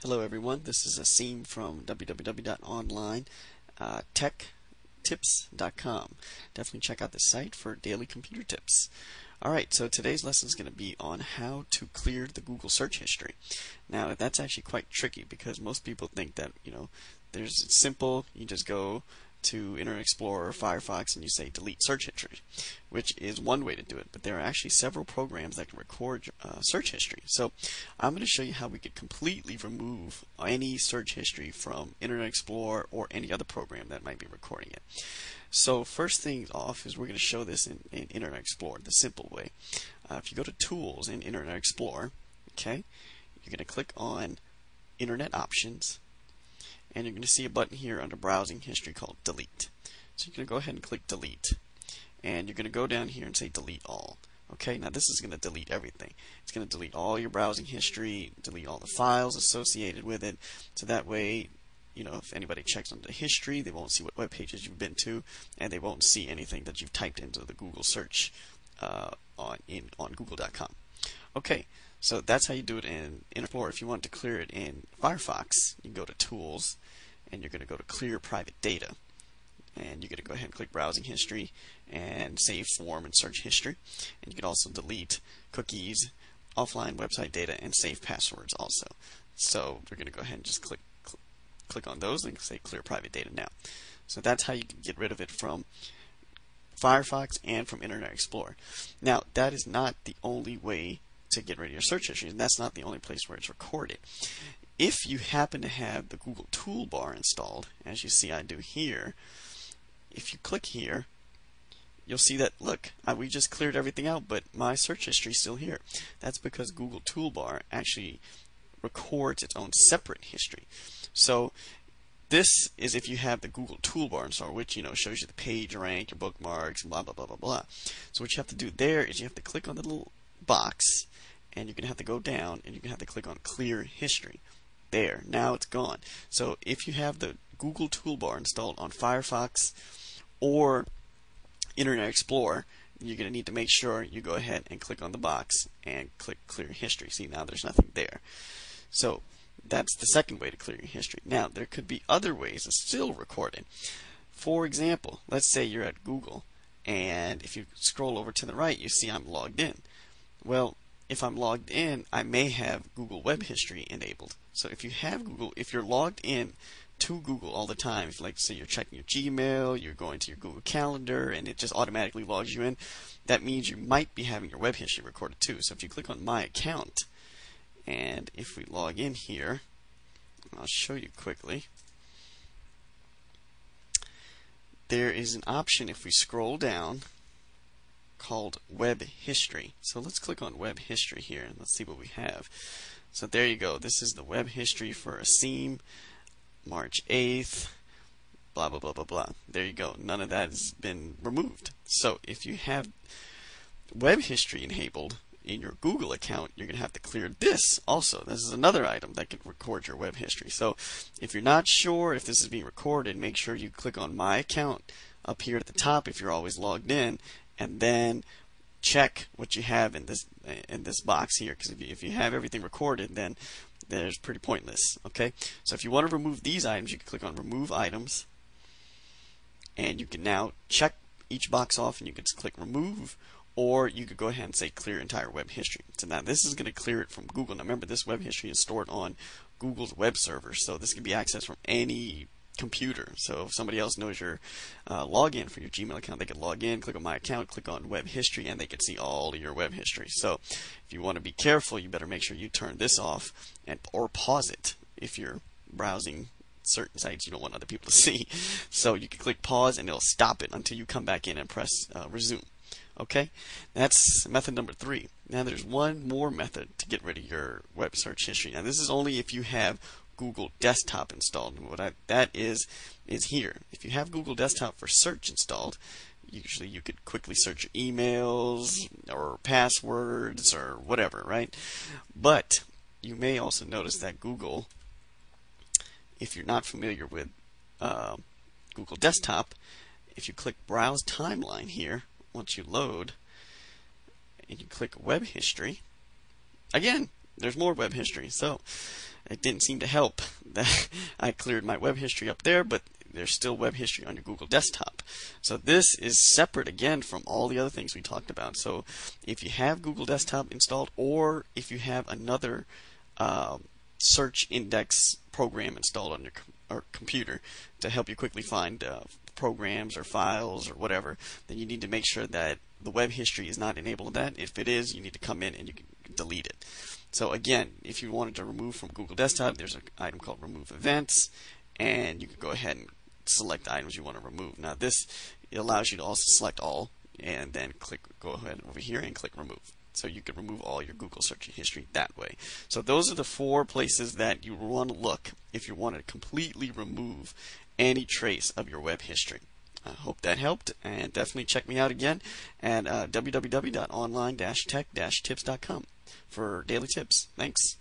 Hello everyone, this is Asim from www.onlinetechtips.com. Definitely check out this site for daily computer tips. Alright, so today's lesson is going to be on how to clear the Google search history. Now that's actually quite tricky because most people think that, it's simple, you just go to Internet Explorer or Firefox and you say delete search history, which is one way to do it, but there are actually several programs that can record your search history. So I'm going to show you how we could completely remove any search history from Internet Explorer or any other program that might be recording it. So first thing off is we're going to show this in Internet Explorer the simple way. If you go to Tools in Internet Explorer, okay, you're going to click on Internet Options, and you're going to see a button here under Browsing History called Delete. So you're going to go ahead and click Delete, and you're going to go down here and say Delete All. Okay, now this is going to delete everything. It's going to delete all your browsing history, delete all the files associated with it, so that way, if anybody checks on the history, they won't see what web pages you've been to, and they won't see anything that you've typed into the Google search on Google.com. Okay, so that's how you do it in Explorer. If you want to clear it in Firefox, you can go to Tools, and you're going to go to Clear Private Data. And you're going to go ahead and click Browsing History and Save Form and Search History. And you can also delete cookies, offline website data, and save passwords also. So we're going to go ahead and just click on those and say Clear Private Data now. So that's how you can get rid of it from Firefox and from Internet Explorer. Now, that is not the only way to get rid of your search history, and that's not the only place where it's recorded. If you happen to have the Google toolbar installed, as you see I do here, if you click here, you'll see that, look, we just cleared everything out, but my search history is still here. That's because Google toolbar actually records its own separate history. So this is if you have the Google toolbar installed, which shows you the page rank, your bookmarks, blah blah blah blah blah. So what you have to do there is you have to click on the little box, and you're going to have to go down, and you're going to have to click on Clear History. There, now it's gone. So if you have the Google toolbar installed on Firefox or Internet Explorer, you're going to need to make sure you go ahead and click on the box and click Clear History. See, now there's nothing there. So that's the second way to clear your history. Now, there could be other ways of still recording. For example, let's say you're at Google, and if you scroll over to the right, you see I'm logged in. Well, if I'm logged in, I may have Google Web History enabled. So if you have Google, if you're logged in to Google all the time, if say you're checking your Gmail, you're going to your Google Calendar, and it just automatically logs you in, that means you might be having your web history recorded too. So if you click on My Account, and if we log in here, I'll show you quickly. There is an option if we scroll down called Web History. So let's click on Web History here and let's see what we have. So there you go. This is the web history for Asim, March 8th, blah blah blah blah blah. There you go. None of that has been removed. So if you have web history enabled in your Google account, you're going to have to clear this also. This is another item that can record your web history. So if you're not sure if this is being recorded, make sure you click on My Account up here at the top if you're always logged in, and then check what you have in this box here, because if you have everything recorded, then there's pretty pointless. Okay, so if you want to remove these items, you can click on Remove Items, and you can now check each box off, and you can just click Remove, or you could go ahead and say Clear Entire Web History. So now this is going to clear it from Google. Now remember, this web history is stored on Google's web server, so this can be accessed from any computer. So if somebody else knows your login for your Gmail account, they can log in, click on My Account, click on Web History, and they can see all of your web history. So if you want to be careful, you better make sure you turn this off or pause it if you're browsing certain sites you don't want other people to see. So you can click pause and it'll stop it until you come back in and press resume. Okay, that's method number 3. Now there's one more method to get rid of your web search history. Now this is only if you have Google Desktop installed. And that is here. If you have Google Desktop for search installed, usually you could quickly search your emails or passwords or whatever, right? But you may also notice that Google, if you're not familiar with Google Desktop, if you click Browse Timeline here, once you load, and you click Web History, again, there's more web history. So it didn't seem to help that I cleared my web history up there, but there's still web history on your Google desktop. So this is separate again from all the other things we talked about. So if you have Google Desktop installed, or if you have another search index program installed on your computer to help you quickly find programs or files or whatever, then you need to make sure that the web history is not enabled to that. If it is, you need to come in and you can delete it. So again, if you wanted to remove from Google Desktop, there's an item called Remove Events, and you can go ahead and select the items you want to remove. Now this allows you to also select all, and then go ahead over here and click Remove. So you can remove all your Google search history that way. So those are the 4 places that you want to look if you want to completely remove any trace of your web history. I hope that helped, and definitely check me out again at www.online-tech-tips.com for daily tips. Thanks.